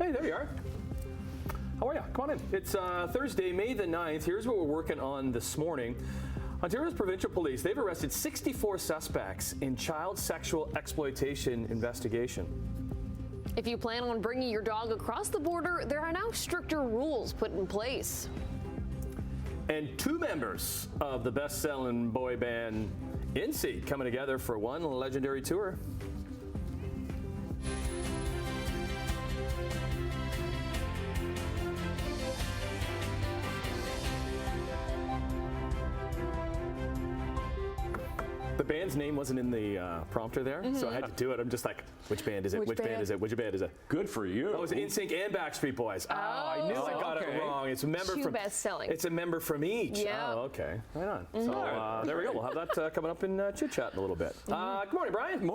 Hey, there you are. How are you? Come on in. It's Thursday, May the 9th. Here's what we're working on this morning. Ontario's provincial police, they've arrested 64 suspects in child sexual exploitation investigation. If you plan on bringing your dog across the border, there are now stricter rules put in place. And 2 members of the best-selling boy band NSYNC coming together for one legendary tour. The band's name wasn't in the prompter there, so I had to do it. I'm just like, which band is it? Which band is it? Which band is it? Good for you. Oh, it was NSYNC and Backstreet Boys. Oh, I knew I got it wrong. It's a member from best-selling. It's a member from each. Yeah. Oh, okay. Right on. So there we go. We'll have that coming up in Chit Chat in a little bit. Good morning, Brian.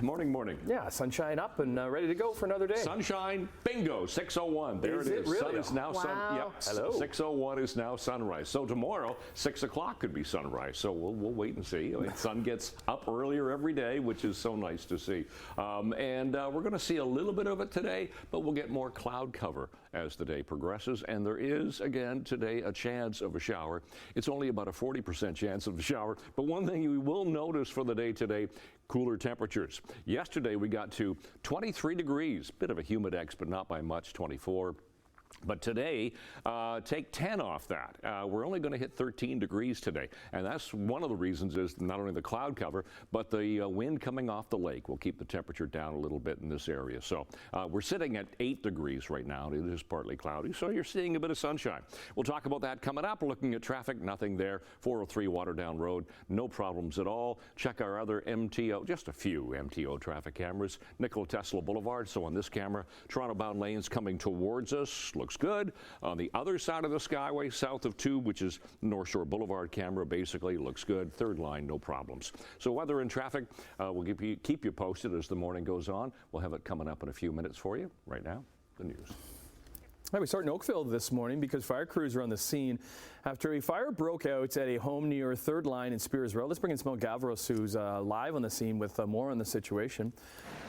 Morning. Yeah, sunshine up and ready to go for another day. Sunshine, bingo, 6:01. There Is it it is. really? Sun is now Wow. Hello. 6:01 is now sunrise. So tomorrow, 6 o'clock could be sunrise. So we'll wait and see. I mean, sun gets up earlier every day, which is so nice to see. And we're going to see a little bit of it today, but we'll get more cloud cover as the day progresses. And there is, again, today a chance of a shower. It's only about a 40% chance of a shower. But one thing you will notice for the day today, cooler temperatures. Yesterday we got to 23 degrees, bit of a humidex, but not by much, 24. But today, take 10 off that. We're only going to hit 13 degrees today. And that's one of the reasons is not only the cloud cover, but the wind coming off the lake will keep the temperature down a little bit in this area. So we're sitting at 8 degrees right now. It is partly cloudy, so you're seeing a bit of sunshine. We'll talk about that coming up. Looking at traffic, nothing there. 403 Waterdown Road, no problems at all. Check our other MTO, just a few MTO traffic cameras. Nikola Tesla Boulevard, so on this camera, Toronto-bound lanes coming towards us. Looks good. On the other side of the Skyway, south of Tube, which is North Shore Boulevard camera, basically looks good. Third line, no problems. So weather and traffic, we'll keep you posted as the morning goes on. We'll have it coming up in a few minutes for you. Right now, the news. Right, we start in Oakville this morning because fire crews are on the scene after a fire broke out at a home near Third Line in Spears Road. Let's bring in Simone Gavros, who's live on the scene with more on the situation.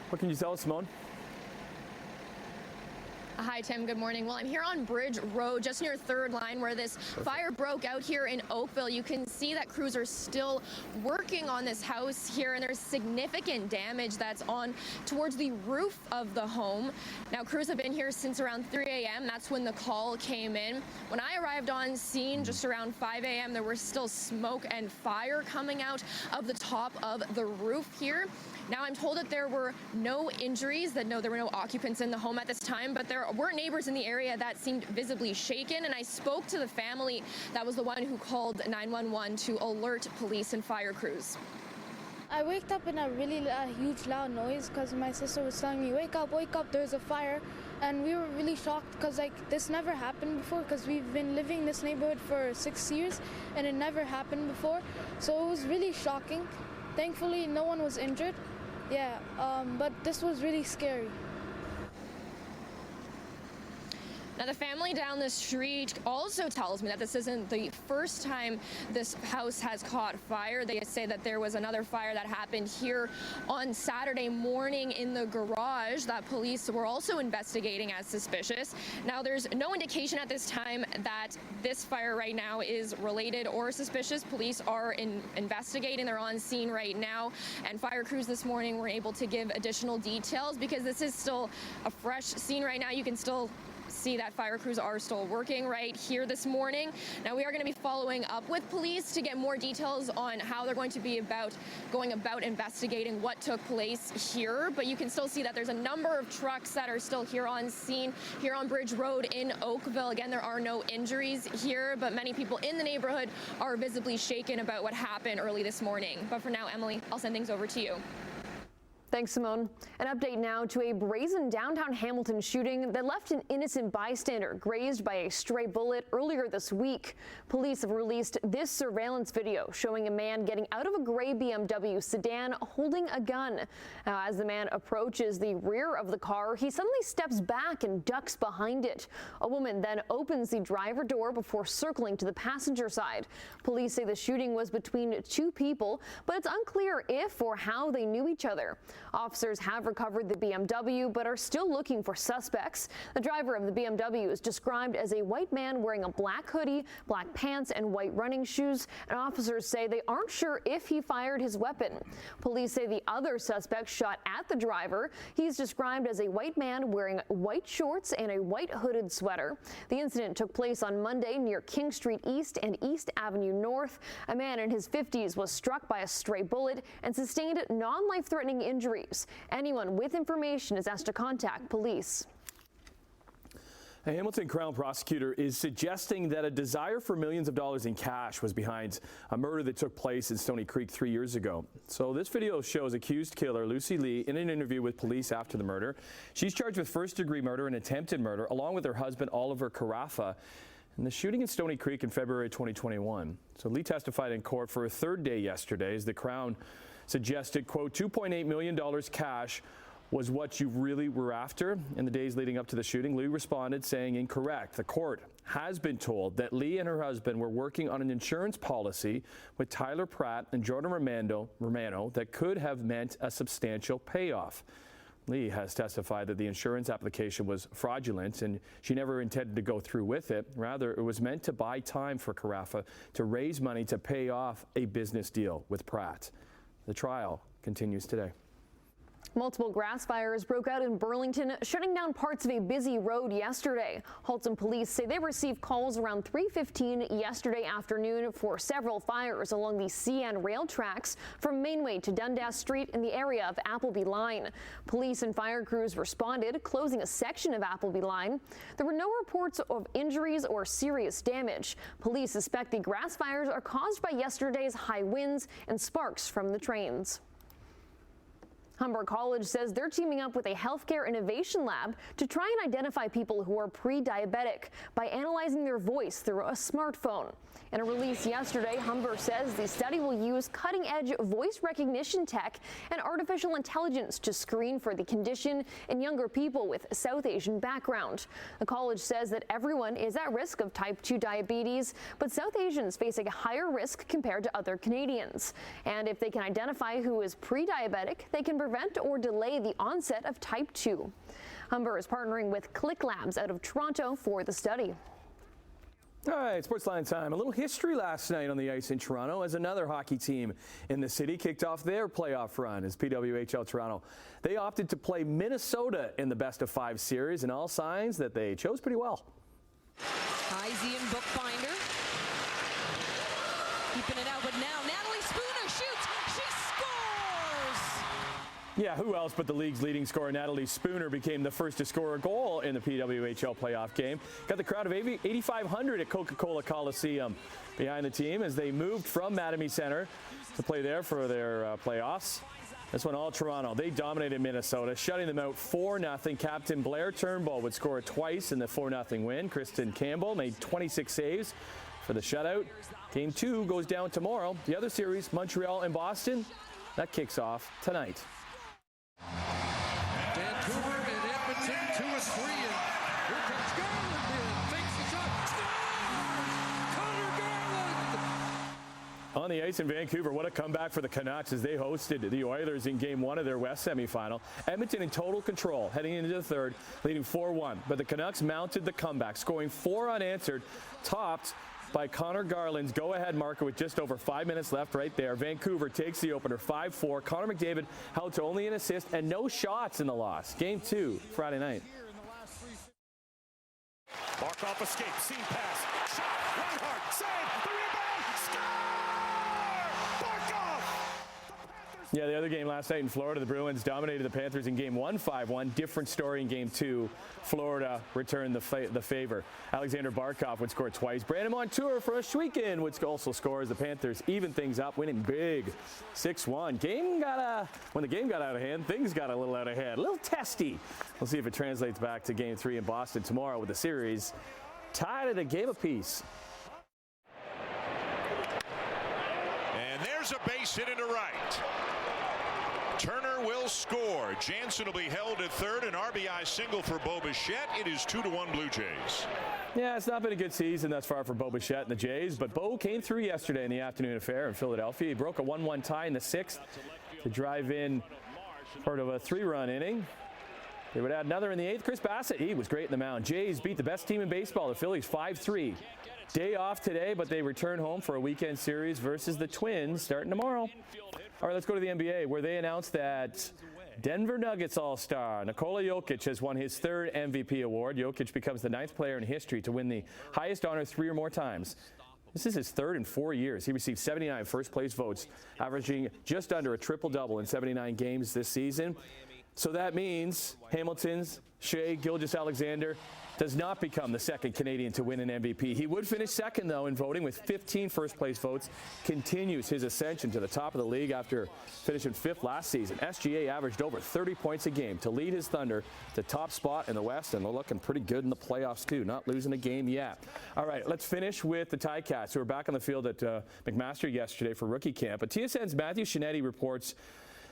What can you tell us, Simone? Hi, Tim. Good morning. Well, I'm here on Bridge Road, just near Third Line, where this fire broke out here in Oakville. You can see that crews are still working on this house here, and there's significant damage that's on towards the roof of the home. Now, crews have been here since around 3 a.m. That's when the call came in. When I arrived on scene just around 5 a.m., there was still smoke and fire coming out of the top of the roof here. Now, I'm told that there were no injuries, that there were no occupants in the home at this time, but there were neighbors in the area that seemed visibly shaken, and I spoke to the family that was the one who called 911 to alert police and fire crews. I waked up in a really huge loud noise because my sister was telling me, wake up, there's a fire. And we were really shocked because this never happened before, because we've been living in this neighborhood for 6 years and it never happened before. So it was really shocking. Thankfully, no one was injured. Yeah, but this was really scary. Now, the family down the street also tells me that this isn't the first time this house has caught fire. They say that there was another fire that happened here on Saturday morning in the garage that police were also investigating as suspicious. Now, there's no indication at this time that this fire right now is related or suspicious. Police are investigating. They're on scene right now, and fire crews this morning were able to give additional details because this is still a fresh scene right now. You can still see that fire crews are still working right here this morning. Now, we are going to be following up with police to get more details on how they're going to be going about investigating what took place here. But you can still see that there's a number of trucks that are still here on scene, here on Bridge Road in Oakville. Again, there are no injuries here, but many people in the neighborhood are visibly shaken about what happened early this morning. But for now, Emily, I'll send things over to you. Thanks, Simone. An update now to a brazen downtown Hamilton shooting that left an innocent bystander grazed by a stray bullet earlier this week. Police have released this surveillance video showing a man getting out of a gray BMW sedan holding a gun. Now, as the man approaches the rear of the car, he suddenly steps back and ducks behind it. A woman then opens the driver door before circling to the passenger side. Police say the shooting was between two people, but it's unclear if or how they knew each other. Officers have recovered the BMW but are still looking for suspects. The driver of the BMW is described as a white man wearing a black hoodie, black pants, and white running shoes, and officers say they aren't sure if he fired his weapon. Police say the other suspect shot at the driver. He's described as a white man wearing white shorts and a white hooded sweater. The incident took place on Monday near King Street East and East Avenue North. A man in his 50s was struck by a stray bullet and sustained non-life-threatening injuries. Anyone with information is asked to contact police. A Hamilton Crown prosecutor is suggesting that a desire for millions of dollars in cash was behind a murder that took place in Stony Creek 3 years ago. So this video shows accused killer Lucy Lee in an interview with police after the murder. She's charged with first-degree murder and attempted murder, along with her husband Oliver Carafa, in the shooting in Stony Creek in February 2021. So Lee testified in court for a third day yesterday as the Crown suggested, quote, $2.8 million cash was what you really were after in the days leading up to the shooting. Lee responded saying incorrect. The court has been told that Lee and her husband were working on an insurance policy with Tyler Pratt and Jordan Romano that could have meant a substantial payoff. Lee has testified that the insurance application was fraudulent and she never intended to go through with it. Rather, it was meant to buy time for Carafa to raise money to pay off a business deal with Pratt. The trial continues today. Multiple grass fires broke out in Burlington, shutting down parts of a busy road yesterday. Halton police say they received calls around 3:15 yesterday afternoon for several fires along the CN rail tracks from Mainway to Dundas Street in the area of Appleby Line. Police and fire crews responded, closing a section of Appleby Line. There were no reports of injuries or serious damage. Police suspect the grass fires are caused by yesterday's high winds and sparks from the trains. Humber College says they're teaming up with a healthcare innovation lab to try and identify people who are pre-diabetic by analyzing their voice through a smartphone. In a release yesterday, Humber says the study will use cutting-edge voice recognition tech and artificial intelligence to screen for the condition in younger people with South Asian background. The college says that everyone is at risk of type 2 diabetes, but South Asians face a higher risk compared to other Canadians. And if they can identify who is pre-diabetic, they can prevent or delay the onset of type 2. Humber is partnering with Click Labs out of Toronto for the study. All right, Sportsline time. A little history last night on the ice in Toronto as another hockey team in the city kicked off their playoff run as PWHL Toronto. They opted to play Minnesota in the best-of-5 series, and all signs that they chose pretty well. Heisian bookbinder. Keeping it out, but now Natalie Spooner shoots. She scores! Yeah, who else but the league's leading scorer, Natalie Spooner, became the first to score a goal in the PWHL playoff game. Got the crowd of 8,500 at Coca-Cola Coliseum behind the team as they moved from Mattamy Center to play there for their playoffs. This one all Toronto. They dominated Minnesota, shutting them out 4-0. Captain Blair Turnbull would score twice in the 4-0 win. Kristen Campbell made 26 saves for the shutout. Game 2 goes down tomorrow. The other series, Montreal and Boston, that kicks off tonight. Vancouver and Edmonton 2-3, and here comes Garland in, fakes the shot, scores! Connor Garland! On the ice in Vancouver, what a comeback for the Canucks as they hosted the Oilers in Game 1 of their West semifinal. Edmonton in total control heading into the third, leading 4-1. But the Canucks mounted the comeback, scoring 4 unanswered, topped by Connor Garland's go-ahead marker with just over 5 minutes left right there. Vancouver takes the opener 5-4. Connor McDavid held to only an assist and no shots in the loss. Game 2, Friday night. Barkov escape, seam pass, shot, Reinhart, save, the rebound, score! Barkov! Yeah, the other game last night in Florida, the Bruins dominated the Panthers in Game 1, 5-1. Different story in Game 2. Florida returned the favor. Alexander Barkov would score twice. Brandon Montour for Oshwekin would also score as the Panthers even things up, winning big, 6-1. When the game got out of hand, things got a little out of hand, a little testy. We'll see if it translates back to Game 3 in Boston tomorrow with the series tied at a game apiece. And there's a base hit into right. Turner will score. Jansen will be held at third. An RBI single for Bo Bichette. It is 2-1 Blue Jays. Yeah, it's not been a good season thus far for Bo Bichette and the Jays, but Bo came through yesterday in the afternoon affair in Philadelphia. He broke a 1-1 tie in the 6th to drive in Part of a 3-run inning. They would add another in the 8th. Chris Bassett, he was great in the mound. Jays beat the best team in baseball, the Phillies, 5-3. Day off today, but they return home for a weekend series versus the Twins starting tomorrow. All right, let's go to the NBA, where they announced that Denver Nuggets All-Star Nikola Jokic has won his 3rd MVP award. Jokic becomes the 9th player in history to win the highest honor 3 or more times. This is his 3rd in 4 years. He received 79 first-place votes, averaging just under a triple-double in 79 games this season. So that means Hamilton's Shai Gilgeous-Alexander does not become the 2nd Canadian to win an MVP. He would finish 2nd, though, in voting with 15 first-place votes. Continues his ascension to the top of the league after finishing 5th last season. SGA averaged over 30 points a game to lead his Thunder to top spot in the West, and they're looking pretty good in the playoffs, too. Not losing a game yet. All right, let's finish with the Ticats, who were back on the field at McMaster yesterday for rookie camp. But TSN's Matthew Shinetti reports,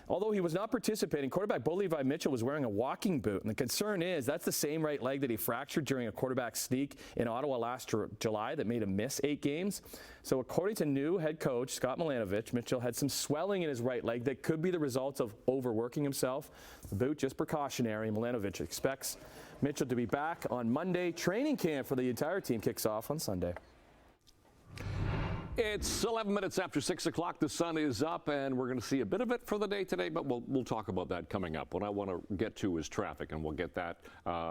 although he was not participating, quarterback Bo Levi Mitchell was wearing a walking boot. And the concern is that's the same right leg that he fractured during a quarterback sneak in Ottawa last July that made him miss 8 games. So according to new head coach Scott Milanovic, Mitchell had some swelling in his right leg that could be the result of overworking himself. The boot just precautionary. Milanovic expects Mitchell to be back on Monday. Training camp for the entire team kicks off on Sunday. It's 11 minutes after 6 o'clock. The sun is up, and we're going to see a bit of it for the day today, but we'll talk about that coming up. What I want to get to is traffic, and we'll get that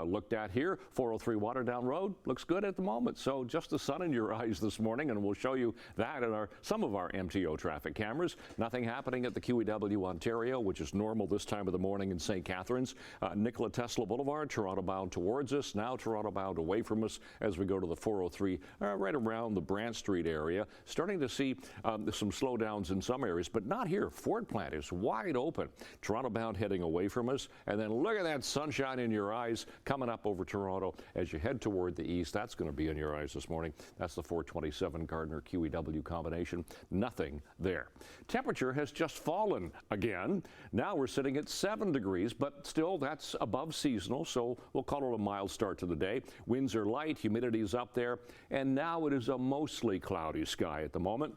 looked at here. 403 Waterdown Road looks good at the moment, so just the sun in your eyes this morning, and we'll show you that in some of our MTO traffic cameras. Nothing happening at the QEW Ontario, which is normal this time of the morning in St. Catharines. Nikola Tesla Boulevard, Toronto bound towards us, now Toronto bound away from us as we go to the 403 right around the Brant Street area. Starting to see some slowdowns in some areas, but not here. Ford Plant is wide open. Toronto bound heading away from us. And then look at that sunshine in your eyes coming up over Toronto as you head toward the east. That's going to be in your eyes this morning. That's the 427 Gardner QEW combination. Nothing there. Temperature has just fallen again. Now we're sitting at 7 degrees, but still that's above seasonal, so we'll call it a mild start to the day. Winds are light, humidity is up there, and now it is a mostly cloudy sky at the moment.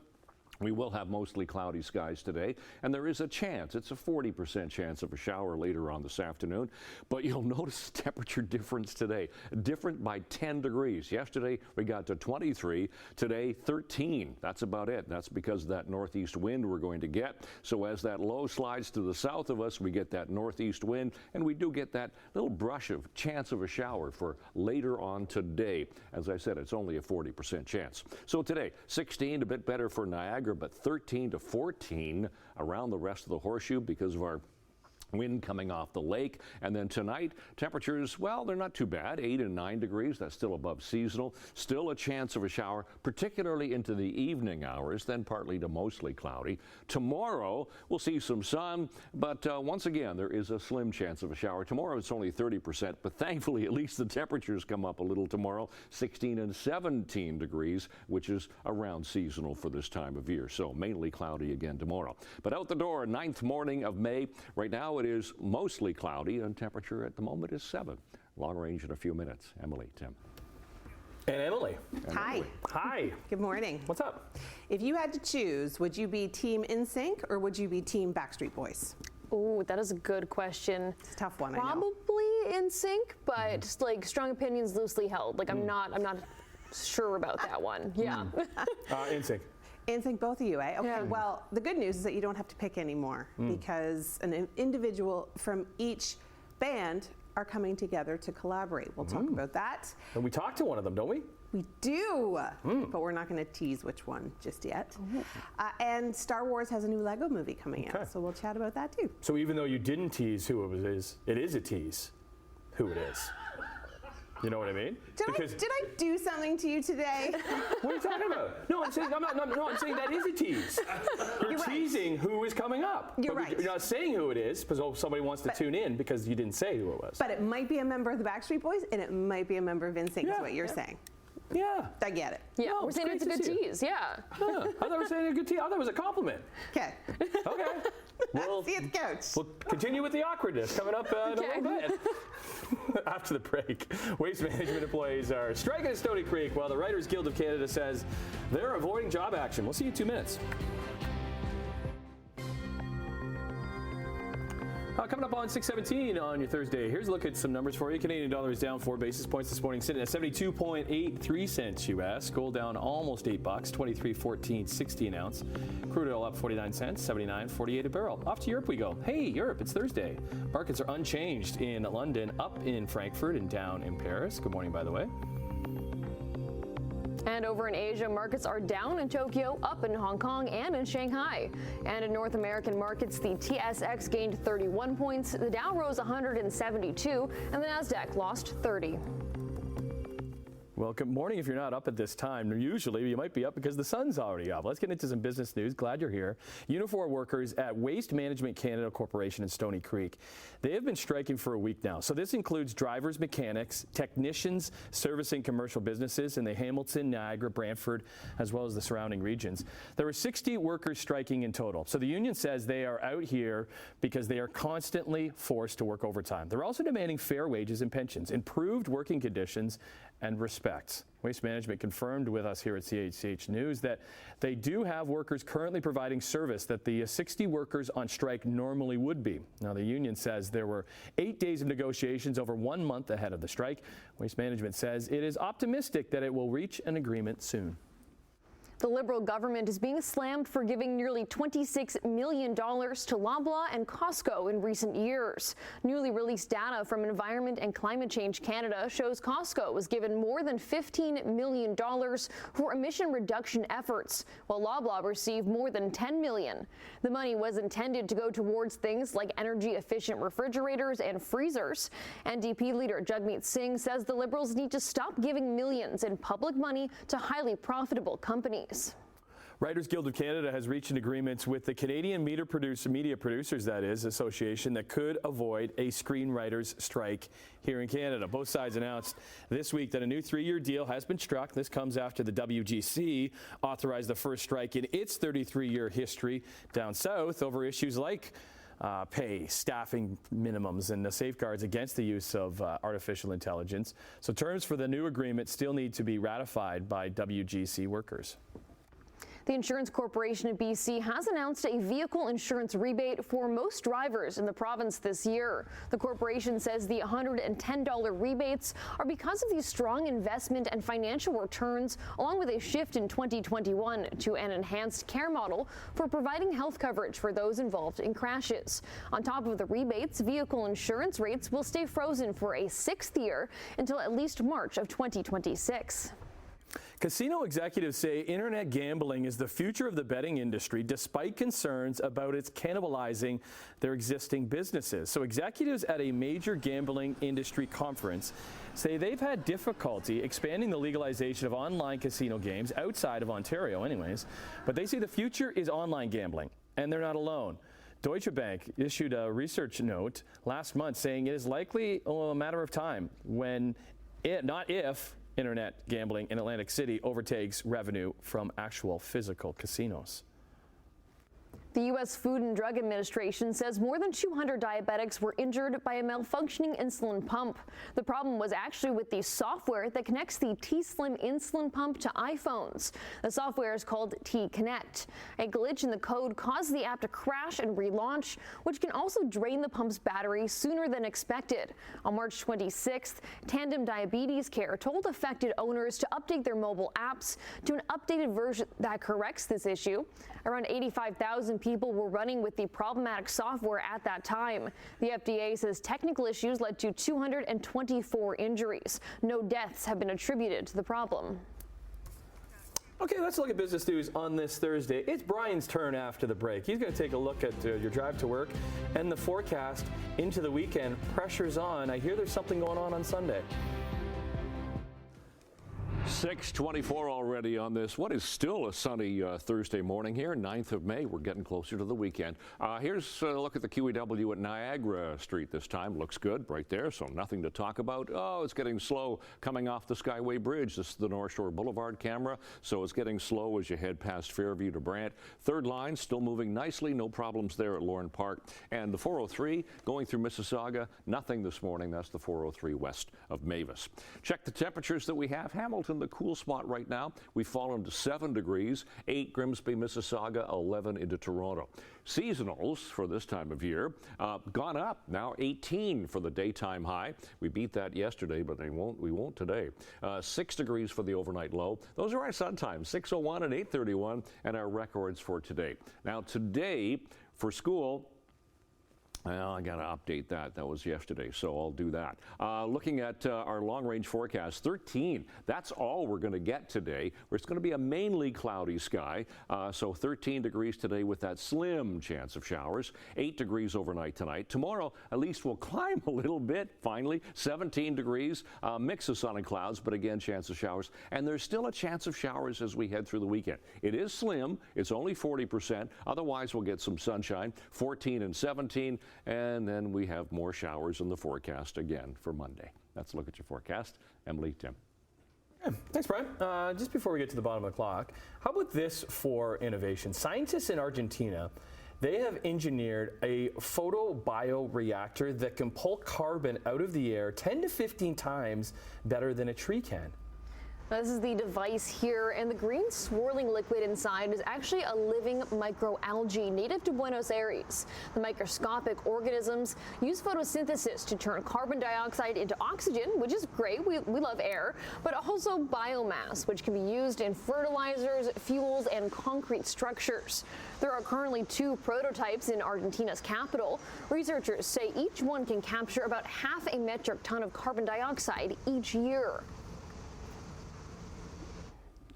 We will have mostly cloudy skies today, and there is a chance, it's a 40% chance of a shower later on this afternoon, but you'll notice the temperature difference today, different by 10 degrees. Yesterday we got to 23, today 13. That's about it. That's because of that northeast wind we're going to get. So as that low slides to the south of us, we get that northeast wind, and we do get that little brush of chance of a shower for later on today. As I said, it's only a 40% chance. So today, 16, a bit better for Niagara, but 13 to 14 around the rest of the horseshoe because of our wind coming off the lake. And then tonight, temperatures, well, they're not too bad, 8 and 9 degrees. That's still above seasonal. Still a chance of a shower, particularly into the evening hours, then partly to mostly cloudy. Tomorrow, we'll see some sun, but once again, there is a slim chance of a shower. Tomorrow, it's only 30%, but thankfully, at least the temperatures come up a little tomorrow, 16 and 17 degrees, which is around seasonal for this time of year. So mainly cloudy again tomorrow. But out the door, 9th morning of May. Right now, it is mostly cloudy, and temperature at the moment is 7. Long range in a few minutes. Emily, Tim. And Emily. Hi. Hi. Good morning. What's up? If you had to choose, would you be Team NSYNC or would you be Team Backstreet Boys? Oh, that is a good question. It's a tough one, I know. Probably NSYNC, but like strong opinions loosely held. Like I'm not sure about that one. Yeah. NSYNC. NSYNC, both of you, eh? Okay, Yeah. well, the good news is that you don't have to pick anymore because an individual from each band are coming together to collaborate. We'll talk about that. And we talked to one of them, don't we? We do, but we're not going to tease which one just yet. And Star Wars has a new Lego movie coming out, so we'll chat about that too. So even though you didn't tease who it is a tease who it is. You know what I mean? Did I do something to you today? What are you talking about? No, I'm saying that is a tease. You're teasing who is coming up. You're right. You're not saying who it is because somebody wants to tune in because you didn't say who it was. But it might be a member of the Backstreet Boys and it might be a member of NSYNC is what you're saying. Yeah. I get it. Yeah, No, we're saying it's a good tease. Yeah. I thought we were saying a good tease. I thought it was a compliment. Okay. Okay. We'll, See you at the couch. We'll continue with the awkwardness coming up in a little bit. After the break, waste management employees are striking at Stony Creek while the Writers Guild of Canada says they're avoiding job action. We'll see you in 2 minutes. Coming up on 6:17 on your Thursday, here's a look at some numbers for you. Canadian dollar is down 4 basis points this morning, sitting at 72.83 cents U.S. Gold down almost $8, 23.14.60 an ounce. Crude oil up 49 cents, 79.48 a barrel. Off to Europe we go. Hey, Europe, it's Thursday. Markets are unchanged in London, up in Frankfurt, and down in Paris. Good morning, by the way. And over in Asia, markets are down in Tokyo, up in Hong Kong and in Shanghai. And in North American markets, the TSX gained 31 points, the Dow rose 172, and the Nasdaq lost 30. Well, good morning. If you're not up at this time, usually you might be up because the sun's already up. Let's get into some business news. Glad you're here. Unifor workers at Waste Management Canada Corporation in Stoney Creek, they have been striking for a week now. So this includes drivers, mechanics, technicians servicing commercial businesses in the Hamilton, Niagara, Brantford, as well as the surrounding regions. There were 60 workers striking in total. So the union says they are out here because they are constantly forced to work overtime. They're also demanding fair wages and pensions, improved working conditions, and respect. Waste Management confirmed with us here at CHCH News that they do have workers currently providing service that the 60 workers on strike normally would be. Now, the union says there were 8 days of negotiations over 1 month ahead of the strike. Waste Management says it is optimistic that it will reach an agreement soon. The Liberal government is being slammed for giving nearly $26 million to Loblaw and Costco in recent years. Newly released data from Environment and Climate Change Canada shows Costco was given more than $15 million for emission reduction efforts, while Loblaw received more than $10 million. The money was intended to go towards things like energy-efficient refrigerators and freezers. NDP leader Jagmeet Singh says the Liberals need to stop giving millions in public money to highly profitable companies. Writers Guild of Canada has reached an agreement with the Canadian Media Producers Association that could avoid a screenwriters strike here in Canada. Both sides announced this week that a new 3-year deal has been struck. This comes after the WGC authorized the first strike in its 33-year history down south over issues like pay, staffing minimums, and the safeguards against the use of artificial intelligence. So terms for the new agreement still need to be ratified by WGC workers. The Insurance Corporation of BC has announced a vehicle insurance rebate for most drivers in the province this year. The corporation says the $110 rebates are because of the strong investment and financial returns, along with a shift in 2021 to an enhanced care model for providing health coverage for those involved in crashes. On top of the rebates, vehicle insurance rates will stay frozen for a 6th year until at least March of 2026. Casino executives say internet gambling is the future of the betting industry, despite concerns about its cannibalizing their existing businesses. So executives at a major gambling industry conference say they've had difficulty expanding the legalization of online casino games outside of Ontario anyways, but they say the future is online gambling, and they're not alone. Deutsche Bank issued a research note last month saying it is likely a matter of time when not if internet gambling in Atlantic City overtakes revenue from actual physical casinos. The U.S. Food and Drug Administration says more than 200 diabetics were injured by a malfunctioning insulin pump. The problem was actually with the software that connects the T-Slim insulin pump to iPhones. The software is called T-Connect. A glitch in the code caused the app to crash and relaunch, which can also drain the pump's battery sooner than expected. On March 26th, Tandem Diabetes Care told affected owners to update their mobile apps to an updated version that corrects this issue. Around 85,000 people were running with the problematic software at that time. The FDA says technical issues led to 224 injuries. No deaths have been attributed to the problem. Okay, let's look at business news on this Thursday. It's Brian's turn after the break. He's going to take a look at your drive to work and the forecast into the weekend. Pressure's on. I hear there's something going on Sunday. 6:24 already on this. What is still a sunny Thursday morning here, 9th of May. We're getting closer to the weekend. Here's a look at the QEW at Niagara Street this time. Looks good right there, so nothing to talk about. Oh, it's getting slow coming off the Skyway Bridge. This is the North Shore Boulevard camera, so it's getting slow as you head past Fairview to Brant. Third line still moving nicely. No problems there at Lorne Park. And the 403 going through Mississauga. Nothing this morning. That's the 403 west of Mavis. Check the temperatures that we have. Hamilton Hamilton, the cool spot right now. We've fallen to 7 degrees, 8 Grimsby, Mississauga, 11 into Toronto. Seasonals for this time of year gone up, now 18 for the daytime high. We beat that yesterday, but we won't today. 6 degrees for the overnight low. Those are our sun times, 6:01 and 8:31, and our records for today. Now today for school, well, I got to update that. That was yesterday, so I'll do that. Looking at our long-range forecast, 13. That's all we're going to get today. It's going to be a mainly cloudy sky, so 13 degrees today with that slim chance of showers. 8 degrees overnight tonight. Tomorrow, at least we'll climb a little bit, finally. 17 degrees, mix of sun and clouds, but again, chance of showers. And there's still a chance of showers as we head through the weekend. It is slim. It's only 40%. Otherwise, we'll get some sunshine, 14 and 17. And then we have more showers in the forecast again for Monday. Let's look at your forecast. Emily, Tim. Yeah, thanks, Brian. Just before we get to the bottom of the clock, how about this for innovation? Scientists in Argentina, they have engineered a photobioreactor that can pull carbon out of the air 10 to 15 times better than a tree can. This is the device here, and the green swirling liquid inside is actually a living microalgae native to Buenos Aires. The microscopic organisms use photosynthesis to turn carbon dioxide into oxygen, which is great, we love air, but also biomass, which can be used in fertilizers, fuels, and concrete structures. There are currently 2 prototypes in Argentina's capital. Researchers say each one can capture about half a metric ton of carbon dioxide each year.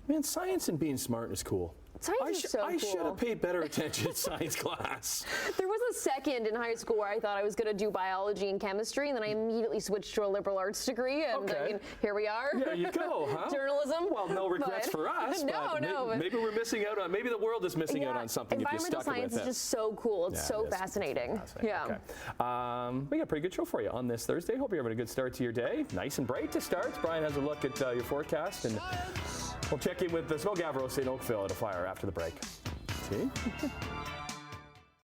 Man, science and being smart is cool. Science is so cool. I should have paid better attention in science class. There was a second in high school where I thought I was going to do biology and chemistry, and then I immediately switched to a liberal arts degree, and I mean, here we are. There you go, huh? Journalism. Well, no regrets for us. But maybe we're missing out on, maybe the world is missing out on something if you stuck with it. Environmental science is just so cool. It's so fascinating. Yeah. Okay. We got a pretty good show for you on this Thursday. Hope you're having a good start to your day. Nice and bright to start. Brian has a look at your forecast, and we'll check in with the Smoke Gavros in Oakville at a fire after the break. See?